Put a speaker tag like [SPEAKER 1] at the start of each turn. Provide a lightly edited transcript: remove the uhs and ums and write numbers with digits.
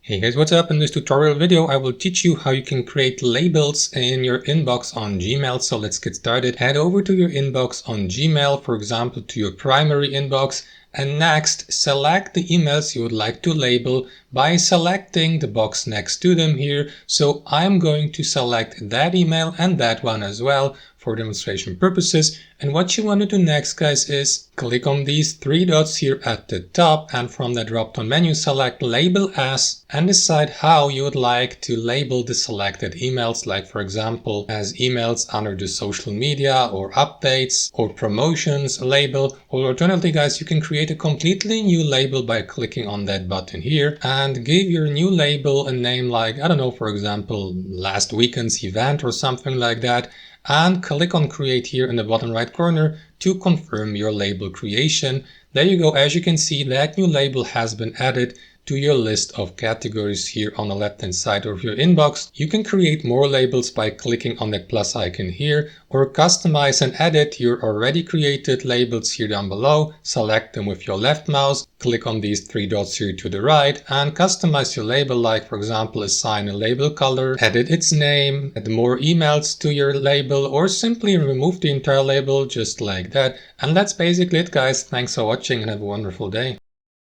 [SPEAKER 1] Hey guys, what's up? In this tutorial video, I will teach you how you can create labels in your inbox on Gmail. So let's get started. Head over to your inbox on Gmail, for example, to your primary inbox. And next, select the emails you would like to label by selecting the box next to them here. So I'm going to select that email and that one as well for demonstration purposes. And what you want to do next, guys, is click on these three dots here at the top, and from the drop-down menu select Label As and decide how you would like to label the selected emails, like for example as emails under the social media or updates or promotions label. Or alternatively, guys, you can create a completely new label by clicking on that button here and give your new label a name like, I don't know, for example, last weekend's event or something like that, and click on create here in the bottom right corner to confirm your label creation. There you go. As you can see, that new label has been added to your list of categories here on the left hand side of your inbox. You can create more labels by clicking on that plus icon here, or customize and edit your already created labels here down below. Select them with your left mouse, click on these three dots here to the right, and customize your label, like for example assign a label color, edit its name, add more emails to your label, or simply remove the entire label just like that. And that's basically it, guys. Thanks for watching and have a wonderful day.